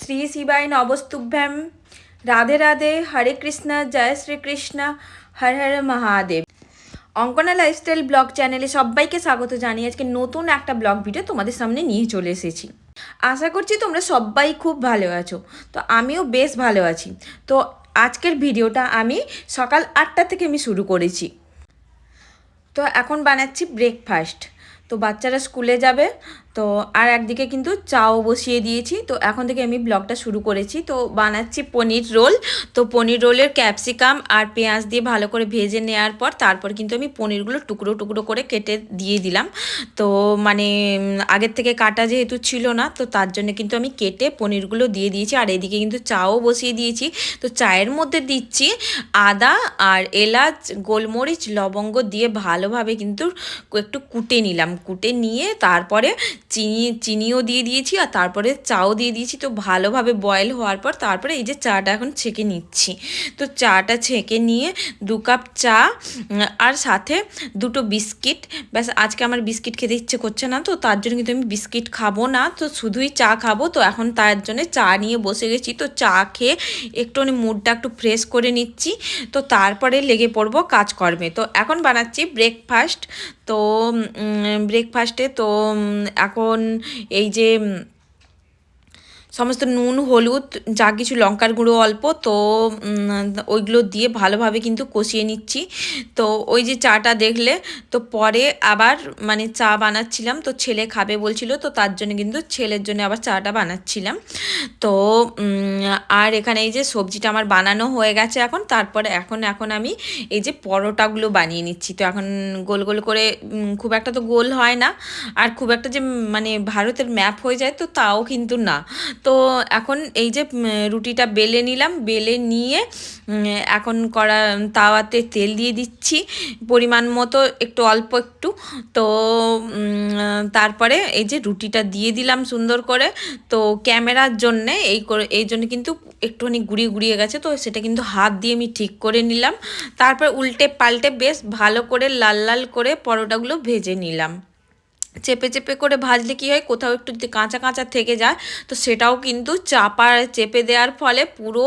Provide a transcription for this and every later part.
শ্রী শিবায় নবস্তুভ্যাম। রাধে রাধে, হরে কৃষ্ণ, জয় Shrikrishna, Har Har Mahadev. Ankana lifestyle blog চ্যানেলে সবাইকে স্বাগত জানিয়ে আজকে নতুন একটা ব্লগ ভিডিও তোমাদের সামনে নিয়ে চলে এসেছি। আশা করছি তোমরা সবাই খুব ভালো আছো। তো আমিও বেশ ভালো আছি। তো আজকের ভিডিওটা আমি সকাল 8টা থেকে আমি শুরু করেছি। তো এখন বানাচ্ছি ব্রেকফাস্ট। তো বাচ্চারা স্কুলে যাবে, তো আর একদিকে কিন্তু চাও বসিয়ে দিয়েছি। তো এখন থেকে আমি ব্লগটা শুরু করেছি। তো বানাচ্ছি পনির রোল। তো পনির রোলের ক্যাপসিকাম আর পেঁয়াজ দিয়ে ভালো করে ভেজে নেওয়ার পর তারপর কিন্তু আমি পনিরগুলো টুকরো টুকরো করে কেটে দিয়ে দিলাম। তো মানে আগের থেকে কাটা যেহেতু ছিল না, তো তার জন্য কিন্তু আমি কেটে পনিরগুলো দিয়ে দিয়েছি। আর এদিকে কিন্তু চাও বসিয়ে দিয়েছি। তো চায়ের মধ্যে দিচ্ছি আদা আর এলাচ, গোলমরিচ, লবঙ্গ দিয়ে ভালোভাবে কিন্তু একটু কুটে নিলাম। কুটে নিয়ে তারপরে চিনিও দিয়ে দিয়েছি আর তারপরে চাও দিয়ে দিয়েছি। তো ভালোভাবে বয়েল হওয়ার পর তারপরে এই যে চাটা এখন ছেঁকে নিচ্ছি। তো চাটা ছেঁকে নিয়ে 2 কাপ চা আর সাথে 2টো বিস্কিট। ব্যাস, আজকে আমার বিস্কিট খেতে ইচ্ছে করছে না, তো তার জন্য কিন্তু আমি বিস্কিট খাবো না, তো শুধুই চা খাবো। তো এখন তার জন্য চা নিয়ে বসে গেছি। তো চা খেয়ে একটুখানি মুডটা একটু ফ্রেশ করে নিচ্ছি। তো তারপরে লেগে পড়বো কাজকর্মে। তো এখন বানাচ্ছি ব্রেকফাস্ট। তো ব্রেকফাস্টে তো এখন এই যে সমস্ত নুন, হলুদ, যা কিছু, লঙ্কার গুঁড়ো অল্প, তো ওইগুলো দিয়ে ভালোভাবে কিন্তু কষিয়ে নিচ্ছি। তো ওই যে চাটা দেখলে, তো পরে আবার মানে চা বানাচ্ছিলাম। তো ছেলে খাবে বলছিল, তো তার জন্য কিন্তু ছেলের জন্য আবার চাটা বানাচ্ছিলাম। তো আর এখানে এই যে সবজিটা আমার বানানো হয়ে গেছে এখন। তারপরে এখন আমি এই যে পরোটাগুলো বানিয়ে নিচ্ছি। তো এখন গোল গোল করে, খুব একটা তো গোল হয় না, আর খুব একটা যে মানে ভারতের ম্যাপ হয়ে যায় তো তাও কিন্তু না। তো এখন এই যে রুটিটা বেলে নিলাম, বেলে নিয়ে এখন তাওয়াতে তেল দিয়ে দিচ্ছি পরিমাণ মতো, একটু অল্প একটু। তো তারপরে এই যে রুটিটা দিয়ে দিলাম সুন্দর করে। তো ক্যামেরার জন্যে এই জন্য কিন্তু একটুখানি গুঁড়িয়ে গুঁড়িয়ে গেছে, তো সেটা কিন্তু হাত দিয়ে আমি ঠিক করে নিলাম। তারপর উল্টে পাল্টে বেশ ভালো করে লাল লাল করে পরোটাগুলো ভেজে নিলাম। চেপে চেপে করে ভাজলে কী হয়, কোথাও একটু যদি কাঁচা কাঁচা থেকে যায় তো সেটাও কিন্তু চেপে দেওয়ার ফলে পুরো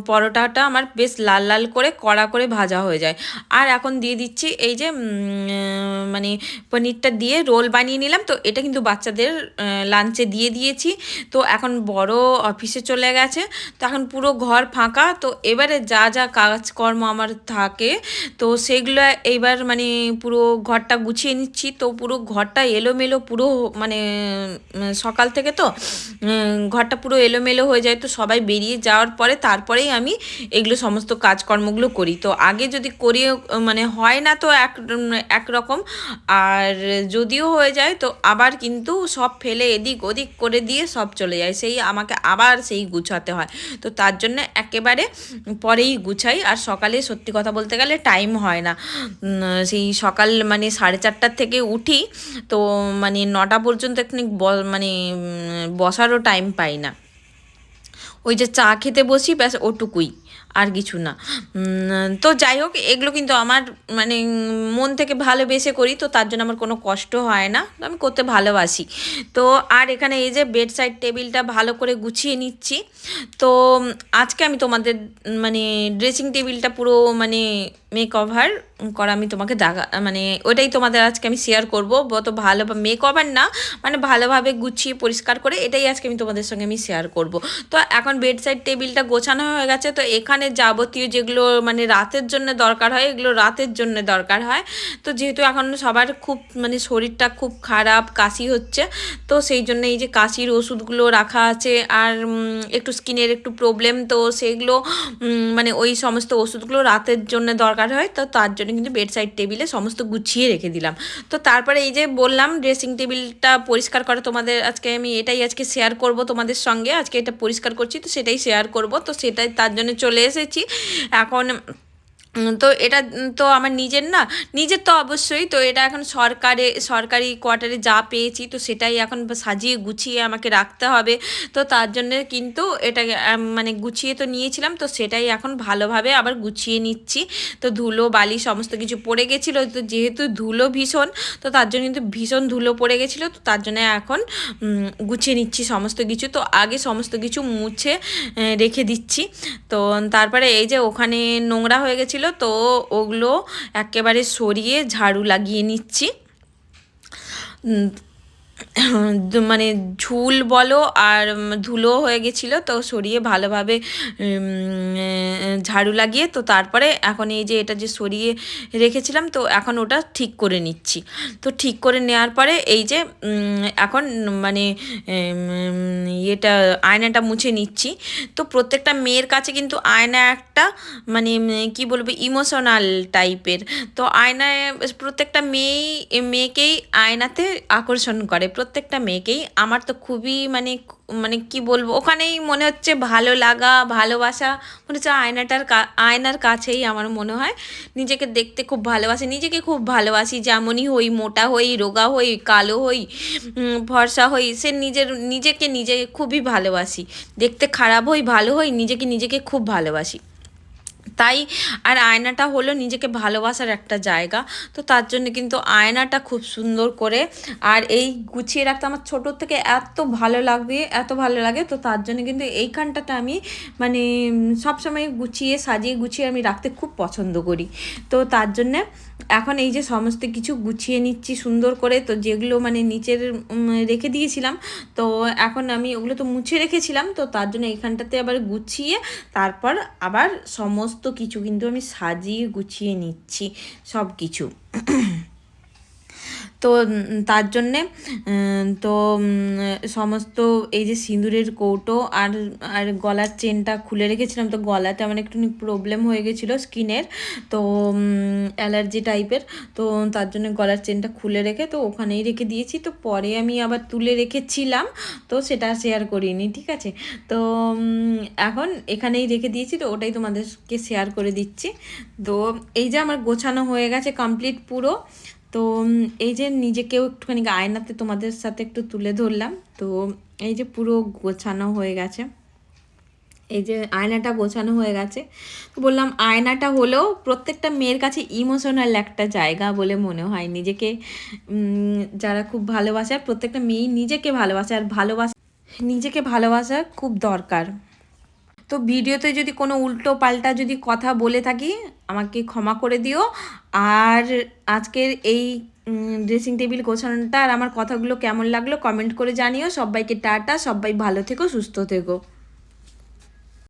পরোটাটা আমার বেশ লাল লাল করে কড়া করে ভাজা হয়ে যায়। আর এখন দিয়ে দিচ্ছি এই যে মানে পনিরটা দিয়ে রোল বানিয়ে নিলাম। তো এটা কিন্তু বাচ্চাদের লাঞ্চে দিয়ে দিয়েছি। তো এখন বড় অফিসে চলে গেছে, তো এখন পুরো ঘর ফাঁকা। তো এবারে যা যা কাজকর্ম আমার থাকে তো সেগুলো এইবার মানে পুরো ঘরটা গুছিয়ে নিচ্ছি। তো পুরো ঘরটা এলোমেলো, পুরো মানে সকাল থেকে তো ঘরটা পুরো এলোমেলো হয়ে যায়। তো সবাই বেরিয়ে যাওয়ার পরে তারপরেই আমি এগুলো সমস্ত কাজকর্মগুলো করি। তো আগে যদি করি মানে হয় না, তো একরকম, আর যদিও হয়ে যায় তো আবার কিন্তু সব ফেলে এদিক ওদিক করে দিয়ে সব চলে যায়, সেই আমাকে আবার সেই গুছাতে হয়। তো তার জন্য একেবারে পরেই গুছাই। আর সকালে সত্যি কথা বলতে গেলে টাইম হয় না, সেই সকাল মানে 4:30টার থেকে উঠি, তো মানে 9টা পর্যন্ত একটু মানে বসারও টাইম পাই না। ওই যে চা খেতে বসি, ব্যাস ওটুকুই, আর কিছু না। তো যাই হোক, এগুলো কিন্তু আমার মানে মন থেকে ভালোবেসে করি, তো তার জন্য আমার কোনো কষ্ট হয় না, আমি করতে ভালোবাসি। তো আর এখানে এই যে বেড সাইড টেবিলটা ভালো করে গুছিয়ে নিচ্ছি। তো আজকে আমি তোমাদের মানে ড্রেসিং টেবিলটা পুরো মানে মেক ওভার করা আমি তোমাকে মানে ওটাই তোমাদের আজকে আমি শেয়ার করবো। তো ভালো মেক ওভার না, মানে ভালোভাবে গুছিয়ে পরিষ্কার করে, এটাই আজকে আমি তোমাদের সঙ্গে আমি শেয়ার করব। তো এখন বেড সাইড টেবিলটা গোছানো হয়ে গেছে। তো এখানে যাবতীয় যেগুলো মানে রাতের জন্য দরকার হয়, এগুলো রাতের জন্য দরকার হয়। তো যেহেতু এখন সবার খুব মানে শরীরটা খুব খারাপ, কাশি হচ্ছে, তো সেই জন্য এই যে কাশির ওষুধগুলো রাখা আছে। আর একটু স্কিনের একটু প্রবলেম, তো সেগুলো মানে ওই সমস্ত ওষুধগুলো রাতের জন্য দরকার হয়। তো তার জন্য কিন্তু বেড সাইড টেবিলে সমস্ত গুছিয়ে রেখে দিলাম। তো তারপরে এই যে বললাম ড্রেসিং টেবিলটা পরিষ্কার করা, তোমাদের আজকে আমি এটাই আজকে শেয়ার করব তোমাদের সঙ্গে। আজকে এটা পরিষ্কার করছি, তো সেটাই শেয়ার করব। তো সেটাই তার জন্য চলে এসেছি। এখন তো এটা তো আমার নিজের না, নিজের তো অবশ্যই, তো এটা এখন সরকারি কোয়ার্টারে যা পেয়েছি তো সেটাই এখন সাজিয়ে গুছিয়ে আমাকে রাখতে হবে। তো তার জন্যে কিন্তু এটাকে মানে গুছিয়ে তো নিয়েছিলাম, তো সেটাই এখন ভালোভাবে আবার গুছিয়ে নিচ্ছি। তো ধুলো বালি সমস্ত কিছু পড়ে গেছিলো, তো যেহেতু ধুলো ভীষণ, তো তার জন্য কিন্তু ভীষণ ধুলো পড়ে গেছিলো, তো তার জন্য এখন গুছিয়ে নিচ্ছি সমস্ত কিছু। তো আগে সমস্ত কিছু মুছে রেখে দিচ্ছি। তো তারপরে এই যে ওখানে নোংরা হয়ে গেছিলো, তো ওগুলো একেবারে সরিয়ে ঝাড়ু লাগিয়ে নিচ্ছি। মানে ঝুল বলো আর ধুলো হয়ে গেছিলো, তো সরিয়ে ভালোভাবে ঝাড়ু লাগিয়ে, তো তারপরে এখন এই যে এটা যে সরিয়ে রেখেছিলাম, তো এখন ওটা ঠিক করে নিচ্ছি। তো ঠিক করে নেওয়ার পরে এই যে এখন মানে এটা আয়নাটা মুছে নিচ্ছি। তো প্রত্যেকটা মেয়ের কাছে কিন্তু আয়না একটা মানে কি বলবো ইমোশনাল টাইপের। তো আয়নায় প্রত্যেকটা মেয়েকেই আয়নাতে আকর্ষণ করে, প্রত্যেকটা মেয়েকেই। আমার তো খুবই মানে মানে কি বলবো, ওখানেই মনে হচ্ছে ভালো লাগা ভালোবাসা, মনে হচ্ছে আয়নার কাছেই আমার মনে হয় নিজেকে দেখতে খুব ভালোবাসি, নিজেকে খুব ভালোবাসি, যেমনই হই, মোটা হই, রোগা হই, কালো হই, ফর্সা হই, সে নিজেকে খুবই ভালোবাসি। দেখতে খারাপ হই ভালো হই, নিজেকে খুব ভালোবাসি। তাই আর আয়নাটা হলো নিজেকে ভালোবাসার একটা জায়গা। তো তার জন্য কিন্তু আয়নাটা খুব সুন্দর করে আর এই গুছিয়ে রাখতে আমার ছোটোর থেকে এত ভালো লাগে। তো তার জন্য কিন্তু এইখানটাতে আমি মানে সবসময় সাজিয়ে গুছিয়ে আমি রাখতে খুব পছন্দ করি। তো তার জন্যে এখন এই যে সমস্ত কিছু গুছিয়ে নিচ্ছি সুন্দর করে। তো যেগুলো মানে নিচের রেখে দিয়েছিলাম, তো এখন আমি ওগুলো তো মুছে রেখেছিলাম, তো তার জন্য এইখানটাতে আবার গুছিয়ে তারপর আবার সমস্ত কিছু কিন্তু আমি সাজিয়ে গুছিয়ে নিচ্ছি সব কিছু। তো তার জন্যে তো সমস্ত এই যে সিঁদুরের কৌটো আর আর গলার চেনটা খুলে রেখেছিলাম। তো গলাতে আমার একটু প্রবলেম হয়ে গেছিলো স্কিনের, তো অ্যালার্জি টাইপের, তো তার জন্য গলার চেনটা খুলে রেখে তো ওখানেই রেখে দিয়েছি। তো পরে আমি আবার তুলে রেখেছিলাম, তো সেটা শেয়ার করিনি, ঠিক আছে। তো এখন এখানেই রেখে দিয়েছি, তো ওটাই তোমাদেরকে শেয়ার করে দিচ্ছি। তো এই যে আমার গোছানো হয়ে গেছে কমপ্লিট পুরো। তো এই যে নিজেকেও একটুখানি আয়নাতে তোমাদের সাথে একটু তুলে ধরলাম। তো এই যে পুরো গোছানো হয়ে গেছে, এই যে আয়নাটা গোছানো হয়ে গেছে। তো বললাম আয়নাটা হলেও প্রত্যেকটা মেয়ের কাছে ইমোশনাল একটা জায়গা বলে মনে হয়। নিজেকে যারা খুব ভালোবাসে, আর প্রত্যেকটা মেয়েই নিজেকে ভালোবাসা খুব দরকার। তো ভিডিওতে যদি কোনো উল্টো পাল্টা যদি কথা বলে থাকি আমাকে ক্ষমা করে দিও। আর আজকের এই ড্রেসিং টেবিল গোছানোটা আর আমার কথাগুলো কেমন লাগলো কমেন্ট করে জানিও। সবাইকে টাটা, সবাই ভালো থেকো, সুস্থ থেকো।